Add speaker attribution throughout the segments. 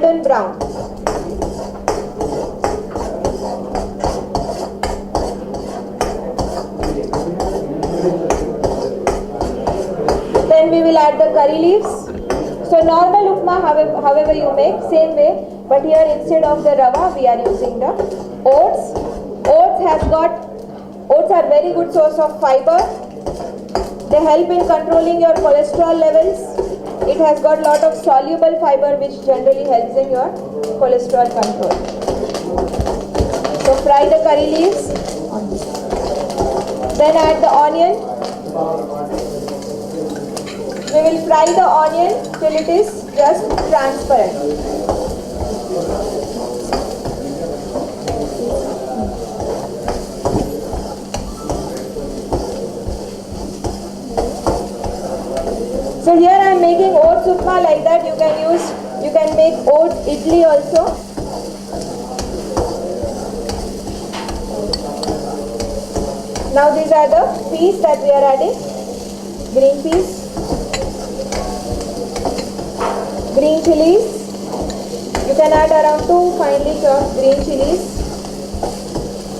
Speaker 1: golden brown. Then we will add the curry leaves. So normal upma, however you make, same way, but here instead of the rava, we are using the oats. Oats are very good source of fiber. They help in controlling your cholesterol levels. It has got lot of soluble fiber which generally helps in your cholesterol control. So fry the curry leaves. Then add the onion. We will fry the onion till it is just transparent. So here I am making oats upma like that. You can make oat idli also. Now these are the peas that we are adding. Green peas. Green chilies. You can add around 2 finely chopped green chilies.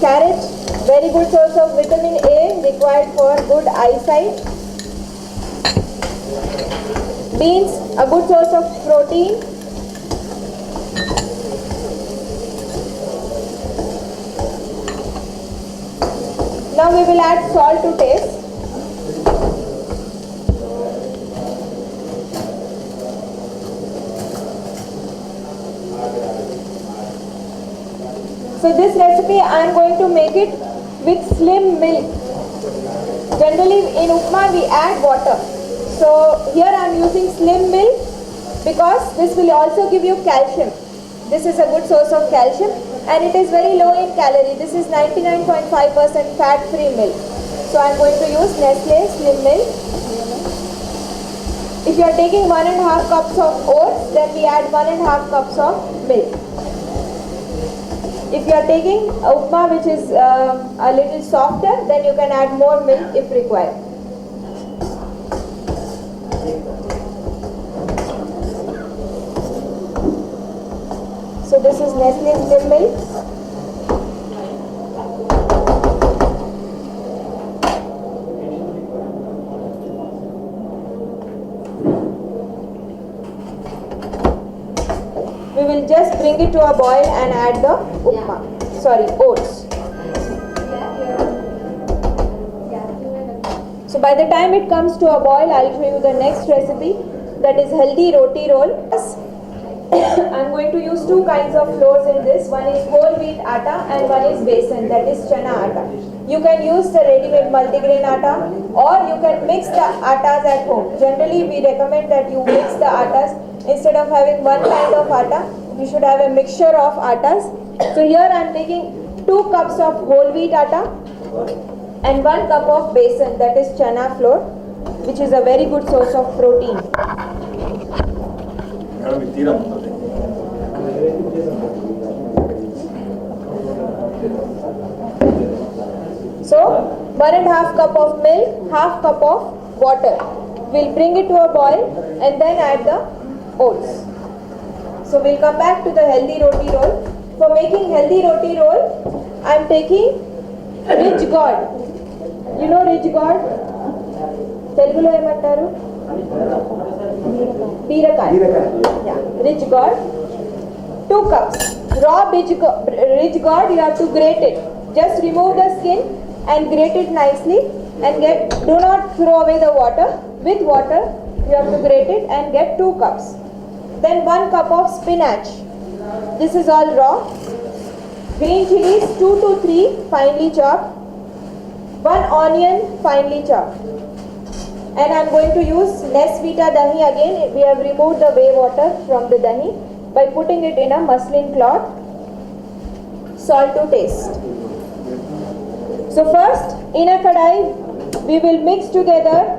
Speaker 1: Carrot, very good source of vitamin A required for good eyesight. Beans, a good source of protein. Now we will add salt to taste. So this recipe I am going to make it with slim milk. Generally in upma we add water. So here I am using slim milk because this will also give you calcium. This is a good source of calcium and it is very low in calorie. This is 99.5% fat-free milk. So I am going to use Nestle slim milk. If you are taking 1.5 cups of oats, then we add 1.5 cups of milk. If you are taking upma which is a little softer, then you can add more milk if required. So this is Nestle skim milk. We will just bring it to a boil and add the oats. So by the time it comes to a boil, I'll show you the next recipe, that is healthy roti roll. I'm going to use 2 kinds of flours in this. One is whole wheat atta and one is besan, that is chana atta. You can use the ready-made multigrain atta or you can mix the attas at home. Generally we recommend that you mix the attas. Instead of having one kind of atta, you should have a mixture of attas. So here I am taking 2 cups of whole wheat atta and 1 cup of besan, that is chana flour, which is a very good source of protein. So 1.5 cup of milk, half cup of water. We'll bring it to a boil and then add the oats. So we'll come back to the healthy roti roll. For making healthy roti roll, I am taking rich gourd. You know rich gourd? Telugulo emantaru? Birakai. Yeah, rich gourd. 2 cups. Raw rich gourd, you have to grate it. Just remove the skin and grate it nicely and do not throw away the water. With water, you have to grate it and get 2 cups. Then 1 cup of spinach. This is all raw. Green chilies, 2 to 3 finely chopped. 1 onion finely chopped. And I am going to use Nesvita dahi again. We have removed the whey water from the dahi by putting it in a muslin cloth. Salt to taste. So first, in a kadai, we will mix together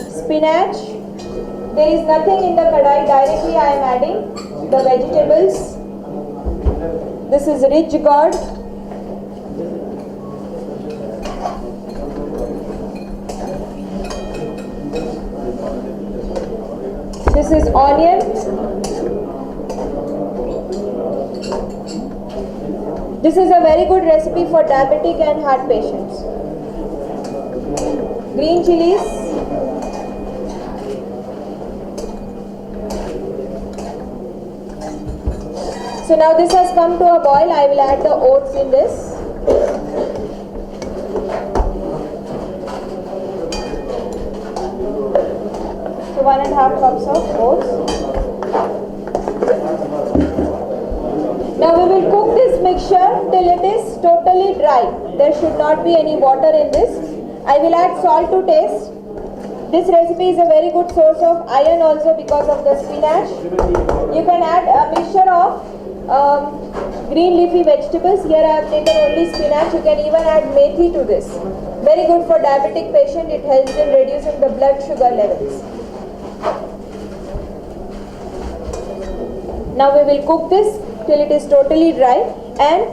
Speaker 1: spinach. There is nothing in the kadai. Directly I am adding the vegetables. This is rich gourd. This is onion. This is a very good recipe for diabetic and heart patients. Green chilies. So now this has come to a boil. I will add the oats in this. So 1.5 cups of oats. Now we will cook this mixture till it is totally dry. There should not be any water in this. I will add salt to taste. This recipe is a very good source of iron also because of the spinach. You can add a mixture of green leafy vegetables. Here I have taken only spinach. You can even add methi to this. Very good for diabetic patient. It helps in reducing the blood sugar levels. Now we will cook this till it is totally dry, and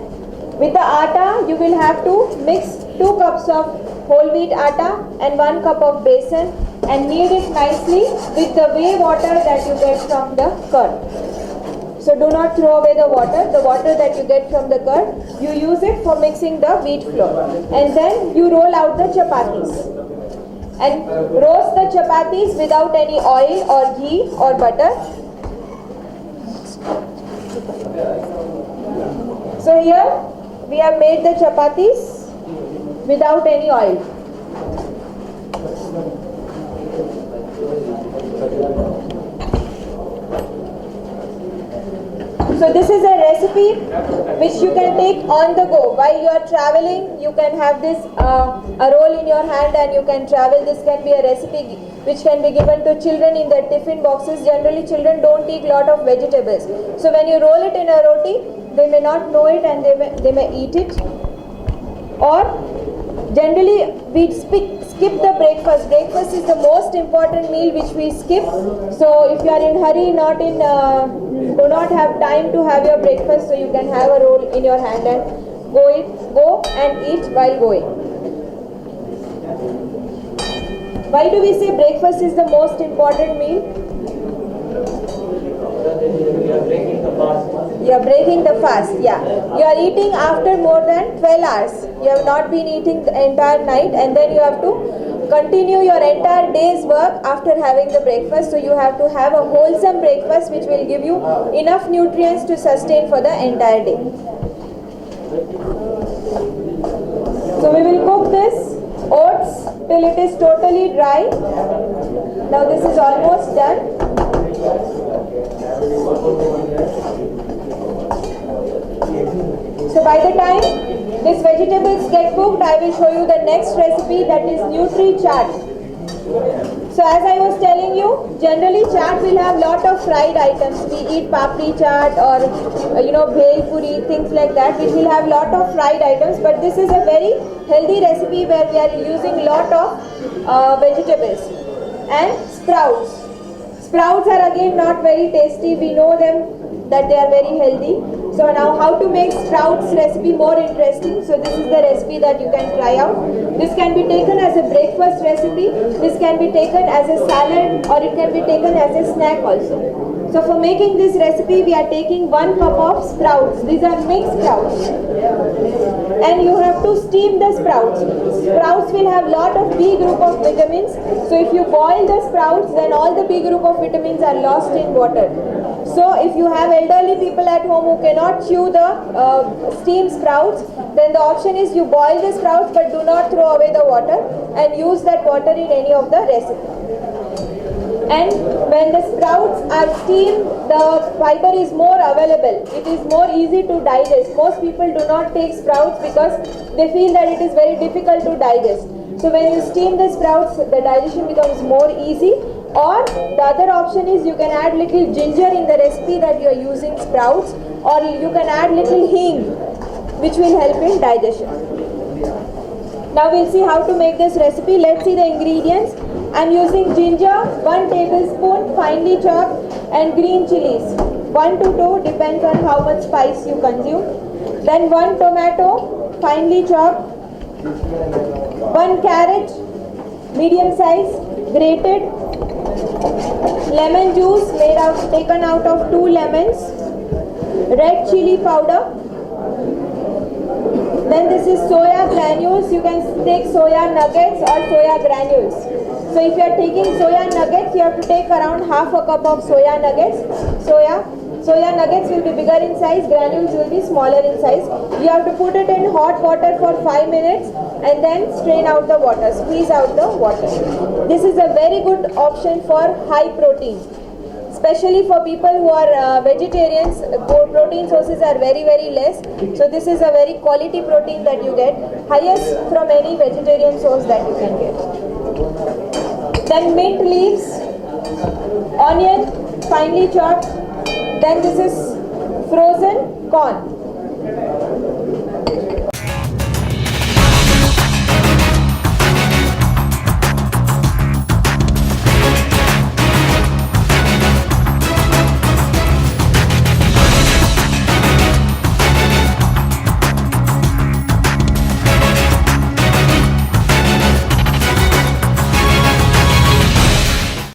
Speaker 1: with the atta you will have to mix 2 cups of whole wheat atta and 1 cup of besan and knead it nicely with the whey water that you get from the curd. So do not throw away the water that you get from the curd, you use it for mixing the wheat flour, and then you roll out the chapatis and roast the chapatis without any oil or ghee or butter. So here we have made the chapatis without any oil. So this is a recipe which you can take on the go. While you are traveling, you can have this a roll in your hand and you can travel. This can be a recipe which can be given to children in their tiffin boxes. Generally children don't eat lot of vegetables. So when you roll it in a roti, they may not know it and they may eat it. Or generally we skip the breakfast. Breakfast is the most important meal which we skip. So if you are in hurry, do not have time to have your breakfast, so you can have a roll in your hand and go and eat while going. Why do we say breakfast is the most important meal?
Speaker 2: You are breaking the fast.
Speaker 1: You are breaking the fast, yeah. You are eating after more than 12 hours. You have not been eating the entire night, and then you have to continue your entire day's work after having the breakfast. So you have to have a wholesome breakfast which will give you enough nutrients to sustain for the entire day. So we will cook this oats till it is totally dry. Now this is almost done. So by the time these vegetables get cooked, I will show you the next recipe, that is Nutri Chaat. So as I was telling you, generally chaat will have lot of fried items. We eat papri chaat or bhel puri, things like that, which will have lot of fried items. But this is a very healthy recipe where we are using lot of vegetables and sprouts. Sprouts are again not very tasty. We know them that they are very healthy. So now how to make sprouts recipe more interesting. So this is the recipe that you can try out. This can be taken as a breakfast recipe. This can be taken as a salad, or it can be taken as a snack also. So for making this recipe, we are taking 1 cup of sprouts. These are mixed sprouts. And you have to steam the sprouts. Sprouts will have lot of B group of vitamins. So if you boil the sprouts, then all the B group of vitamins are lost in water. So if you have elderly people at home who cannot chew the steamed sprouts, then the option is you boil the sprouts but do not throw away the water and use that water in any of the recipe. And when the sprouts are steamed, the fiber is more available. It is more easy to digest. Most people do not take sprouts because they feel that it is very difficult to digest. So when you steam the sprouts, the digestion becomes more easy. Or the other option is you can add little ginger in the recipe that you are using sprouts, or you can add little hing, which will help in digestion. Now we'll see how to make this recipe. Let's see the ingredients. I'm using ginger, 1 tablespoon finely chopped, and green chilies, 1 to 2, depends on how much spice you consume. Then 1 tomato, finely chopped, 1 carrot, medium size, grated, lemon juice taken out of 2 lemons, red chili powder, Then this is soya granules. You can take soya nuggets or soya granules. So if you are taking soya nuggets, you have to take around half a cup of soya nuggets. Soya nuggets will be bigger in size, granules will be smaller in size. You have to put it in hot water for 5 minutes and then strain out the water, squeeze out the water. This is a very good option for high protein. Especially for people who are vegetarians, protein sources are very less. So this is a very quality protein that you get, highest from any vegetarian source that you can get. Then mint leaves, onion finely chopped. Then this is frozen corn.